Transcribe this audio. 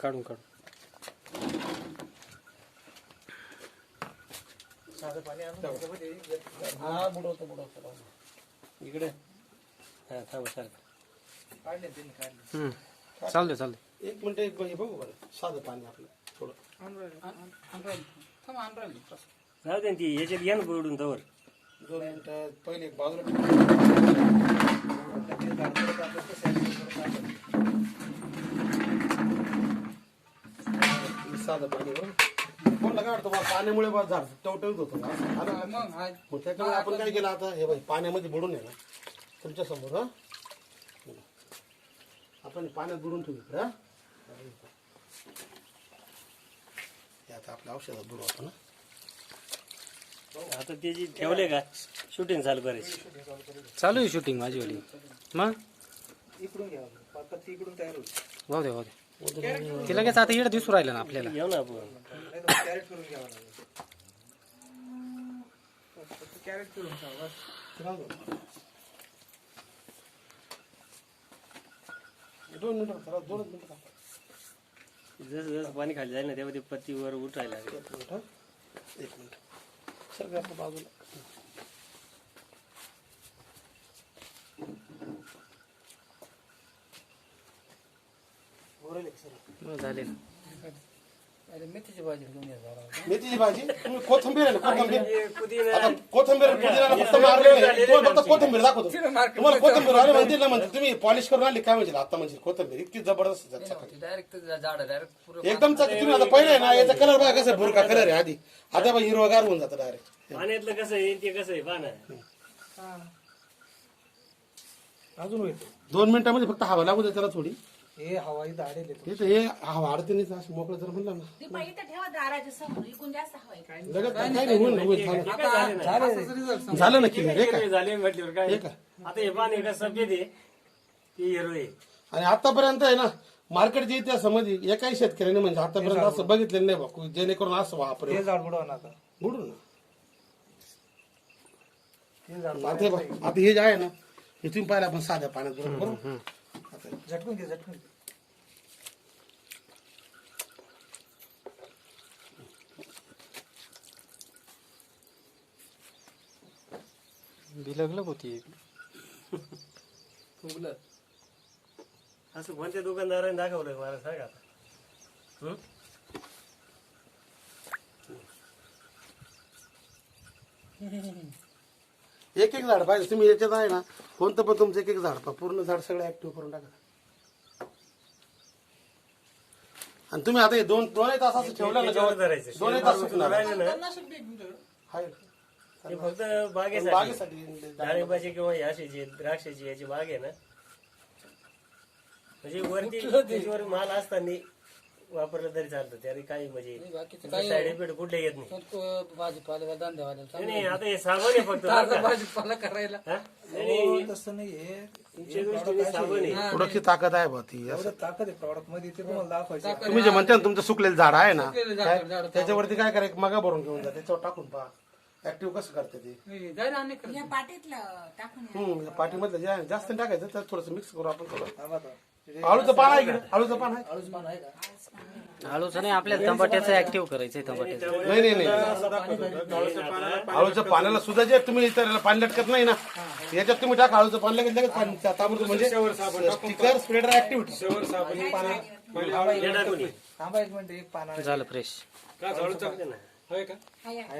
काढून काढून साधं पाणी आणून हा बुडवतो इकडे. हा थांबा सारखं. काढले त्यांनी काढले. चालते. एक मिनिट एक बघू बरं साधं पाणी आपलं थोडं राहू दे ना ती याच्यात घ्या ना बुडून तवर. 2 मिनिटं पहिले एक बाजूला साधं पाणी कोणला काढतो बा पाण्यामुळे बा झाड टवटवीत होतं मग त्याच्यामुळे आपण काय केलं आता हे बाई पाण्यामध्ये बुडून आहे ना तुमच्या समोर हा आपण पाण्यात बुडून ठेवू इकडे हा हे आता आपल्या औषधात बुडवतो ना आता त्याची ठेवले का शूटिंग चालू करायची. चालू आहे शूटिंग माझी वाली. मग इकडून घ्यावं पत्ती इकडून तयार होईल. वाहू दे वाहू दे. ते लगेच आता इकडे दिसू राहिलं ना आपल्याला. येऊ ना आपण. नाही तर कॅरेट करून घ्यावं लागेल. कॅरेट करून घ्यावं. 2 मिनिटं 2 मिनिटं जसं जसं पाणी खाली जाईल ना तेव्हा ते पत्तीवर उठायला लागेल. 1 मिनिट सर आपल्या बाजूला झाले. मेथीची भाजी घेऊन या जरा. मेथीची भाजी तुम्ही कोथिंबीर आहे ना कोथिंबीर पुदिना आता कोथिंबीर पुदिना फक्त मारलेलं आहे तुम्हाला फक्त कोथिंबीर दाखवतो तुम्हाला कोथिंबीर अरे म्हणतील ना म्हणजे तुम्ही पॉलिश करून आणली काय म्हणजे आता म्हणजे कोथिंबीर इतकी जबरदस्त आहे चकाकी. डायरेक्ट झाड डायरेक्ट एकदम चकाकी. तुम्ही आता पहिले आहे ना याचा कलर बघा कसं भुरका कलर आहे आधी आता बघा हिरवागार होऊन जातं डायरेक्ट. पाण्यातलं कसं आहे ते कसं आहे पाना. अजून होईल 2 मिनिटांमध्ये फक्त हवा लागू दे त्याला थोडी. हे हवाई झाडे हे हवा अडते नाही असं मोकळं जर म्हणलं ना दीपा इथं ठेवा दाराच्या समोर इकून जास्त हवाय काय लगेच काय नाही होईल झालं. झालं ना क्लिअर हे काय झाले म्हटल्यावर काय हे काय आता हे पाणी कसं सफेद आहे ते हिरो आहे. आणि आतापर्यंत आहे ना मार्केटच्या इतिहासामध्ये एकाही शेतकऱ्याने म्हणजे आतापर्यंत असं बघितलेलं नाही बघ जेणेकरून असं वापरेल झाड बुडवा आता बुडून ना हे झाड आता हे बघ आता हे जे आहे ना हे तुम्ही पाहिलं आपण साध्या पाण्यात बुडवलं, बरोबर आता झटकून घे झटकून घे. बिलगलं होती. असं कोणत्या दुकानदाराने दाखवलं मला सांगा आता. एक एक झाड पाहिजे तुम्ही याच्यात आहे ना कोणतं पण तुमचं एक एक झाड पहा पूर्ण झाड सगळं ऍक्टिव्ह करून टाका. आणि तुम्ही आता हे दोन तास असं ठेवलं ना त्याच्यावर गवत, धरायचं. 2 तास सुकणार राहिलं ना आहे. ते फक्त बागेसाठी बागेसाठी डाळिंबाची किंवा याशीची द्राक्षाची याची बाग आहे ना म्हणजे वरती त्याच्यावर माल असताना वापरलं तरी चालतं त्याने काही म्हणजे साईड इफेक्ट कुठले येत नाही. भाजीपाला धंद्यावाल्याला नाही आता हे साबण आहे फक्त बरं का? भाजीपाला करायला हा? नाही तसं नाहीये तुमच्या दृष्टीने साबण आहे. थोडीशी ताकद आहे बा ती असं. ताकद आहे प्रॉडक्ट मध्ये ते तुम्हाला दाखवायचं. तुम्ही जे म्हणता ना तुमचं सुकलेलं झाड आहे ना काय, त्याच्यावरती काय करा एक मगा भरून घेऊन जा त्याच्यावर टाकून पहा ऍक्टिव्ह कसं करते ते. या पाटीतलं टाकून या. पाठीमधलं जे आहे जास्त नाही टाकायचं त्यात थोडंसं मिक्स करू आपण थोडं. थांबा आता. आळूचं पान आहे इकडे आळूचं पान आहे आळूच पान आहे का? आळूचं नाही आपल्याला तंबाट्याचं ऍक्टिव्ह करायचंय तंबाट्याचं. नाही नाही नाही आळूच्या पाण्याला सुद्धा जे तुम्ही इतर पाणी लटकत नाही ना याच्यात तुम्ही टाका आळूचं पाणी लगेच लगेच पाणी ताबडतोब म्हणजे स्टिकर स्प्रेडर ऍक्टिव्हिटी थांबा 1 मिनिट एक पान झालं फ्रेश. हाय.